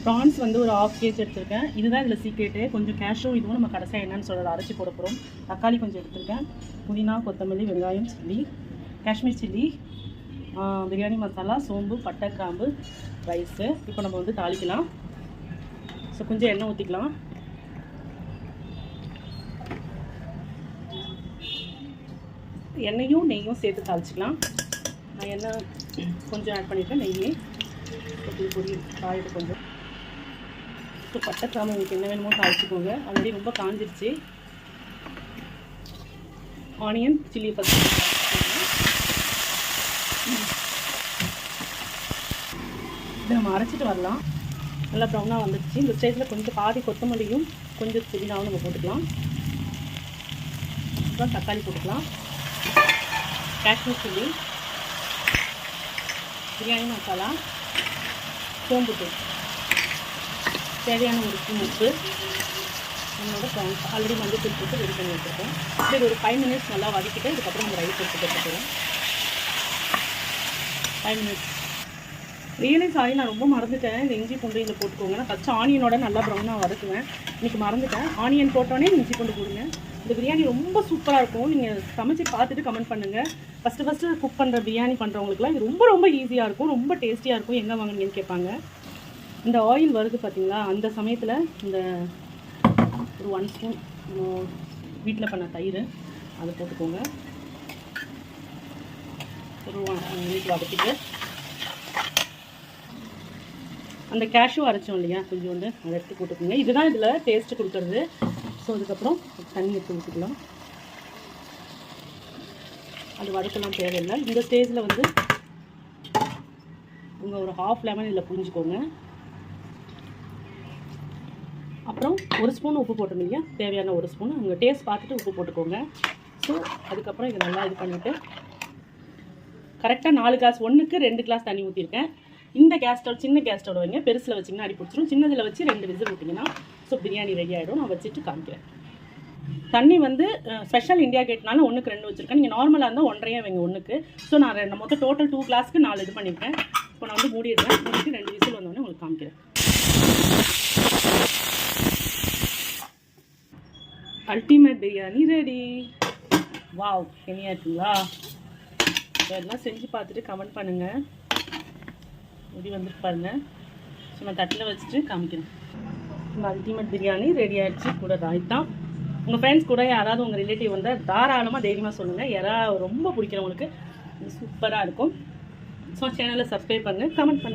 Prawns வந்து ஒரு 1/2 kg எடுத்திருக்கேன். இதுதான் இதில் சீக்ரெட்டு. கொஞ்சம் கேஷ்யூ இதுவும் நம்ம கடைசியாக என்னன்னு சொல்கிறது அரைச்சி போட போகிறோம். தக்காளி கொஞ்சம் எடுத்திருக்கேன். புதினா, கொத்தமல்லி, வெங்காயம், சில்லி, காஷ்மீர் சில்லி, பிரியாணி மசாலா, சோம்பு, பட்டை, கிராம்பு, ரைஸு. இப்போ நம்ம வந்து தாளிக்கலாம். ஸோ கொஞ்சம் எண்ணெய் ஊற்றிக்கலாம். எண்ணெயும் நெய்யும் சேர்த்து தாளிச்சிக்கலாம். நான் எண்ணெய் கொஞ்சம் ஆட் பண்ணிவிட்டேன். நெய்யே பொடி காயிட்டு கொஞ்சம். ஸோ பட்டை, கிராம்பு உங்களுக்கு என்ன வேணுமோ தாளிச்சிக்கோங்க. ஆல்ரெடி ரொம்ப காஞ்சிருச்சு. ஆனியன், சில்லி ஃபஸ்ட் இதை நம்ம அரைச்சிட்டு வரலாம். நல்லா ப்ரௌனாக வந்துடுச்சு. இந்த ஸ்டேஜில் கொஞ்சம் பாதி கொத்தமல்லியும் கொஞ்சம் புதினாவும் நம்ம போட்டுக்கலாம். அப்புறம் தக்காளி போட்டுக்கலாம். காஷ்மீர் சில்லி, பிரியாணி மசாலா, சோம்பு தூள், தேவையான ஒரு ஸ்பூன் உப்பு, நம்மளோட ப்ரான்ஸ் ஆல்ரெடி மஞ்சள் தூள் போட்டு ரெடி பண்ணி வச்சுருக்கோம். இது ஒரு 5 minutes நல்லா வதக்கிட்டு இதுக்கப்புறம் நம்ம ரைஸ் எடுத்து போட்டுக்கிறோம். 5 minutes. ரியலி சாரி, நான் ரொம்ப மறந்துட்டேன். இந்த இஞ்சி பூண்டு இதில் போட்டுக்கோங்க. நான் ஃபஸ்ட்டு ஆனியனோட நல்லா ப்ரௌனாக வதக்குவேன். இன்றைக்கி மறந்துட்டேன். ஆனியன் போட்டோன்னே இஞ்சி பூண்டு போடுங்க. இந்த பிரியாணி ரொம்ப சூப்பராக இருக்கும். நீங்கள் சமைச்சு பார்த்துட்டு கமெண்ட் பண்ணுங்கள். ஃபஸ்ட்டு குக் பண்ணுற பிரியாணி பண்ணுறவங்களுக்குலாம் இது ரொம்ப ரொம்ப ஈஸியாக இருக்கும். ரொம்ப டேஸ்டியாக இருக்கும். எங்கே வாங்கினீங்கன்னு கேட்பாங்க. இந்த ஆயில் வருது பார்த்தீங்களா, அந்த சமயத்தில் இந்த ஒரு 1 ஸ்பூன் வீட்டில் பண்ண தயிர் அதை போட்டுக்கோங்க. ஒரு 1 minute வதக்கிட்டு அந்த கேஷ்யூ அரைச்சோம் இல்லையா, கொஞ்சம் வந்து அதை எடுத்து போட்டுக்கோங்க. இதுதான் இதில் டேஸ்ட்டு கொடுக்குறது. ஸோ அதுக்கப்புறம் தண்ணி எடுத்து ஊற்றிக்கலாம். அது வதக்கலாம் தேவையில்லை. இந்த ஸ்டேஜில் வந்து உங்கள் ஒரு 1/2 லெமன் இதில் புரிஞ்சுக்கோங்க. அப்புறம் 1 ஸ்பூன் உப்பு போட்டோம் இல்லையா, தேவையான 1 ஸ்பூன் உங்கள் டேஸ்ட் பார்த்துட்டு உப்பு போட்டுக்கோங்க. ஸோ அதுக்கப்புறம் இதை நல்லா இது பண்ணிவிட்டு கரெக்டாக 4 கிளாஸ் 1க்கு 2 கிளாஸ் தண்ணி ஊற்றிருக்கேன். இந்த கேஸ் ஸ்டவ் சின்ன கேஸ் ஸ்டவ் வைங்க. பெருசில் வச்சிங்கன்னா அடி பிடிச்சிரும். சின்னதில் வச்சு 2 விசில் விட்டிங்கன்னா ஸோ பிரியாணி ரெடி ஆகிடும். நான் வச்சுட்டு காமிக்கிறேன். தண்ணி வந்து ஸ்பெஷல் இந்தியா கேட்னால 1க்கு 2 வச்சுருக்கேன். நீங்கள் நார்மலாக இருந்தால் 1.5 வைங்க 1க்கு. ஸோ நான் மொத்தம் டோட்டல் 2 கிளாஸ்க்கு 4 இது பண்ணியிருக்கேன். இப்போ நான் வந்து மூடிடுறேன். மூடிட்டு 2 விசில் வந்தோடனே உங்களுக்கு காமிக்கிறேன். Ultimate biryani ready. வாவ், கெமியாக இருக்குங்களா? இதெல்லாம் செஞ்சு பார்த்துட்டு கமெண்ட் பண்ணுங்கள். இப்படி வந்துட்டு பாருங்கள். ஸோ நான் தட்டில் வச்சுட்டு காமிக்கிறேன். இந்த அல்டிமேட் பிரியாணி ரெடி ஆகிடுச்சு. கூட ராய்த்தா. உங்கள் ஃப்ரெண்ட்ஸ் கூட யாராவது உங்கள் ரிலேட்டிவ் வந்தால் தாராளமாக தைரியமாக சொல்லுங்கள். யாராவது ரொம்ப பிடிக்கிறவங்களுக்கு சூப்பராக இருக்கும். ஸோ சேனலை சப்ஸ்கிரைப் பண்ணுங்கள், கமெண்ட் பண்ணுங்கள்.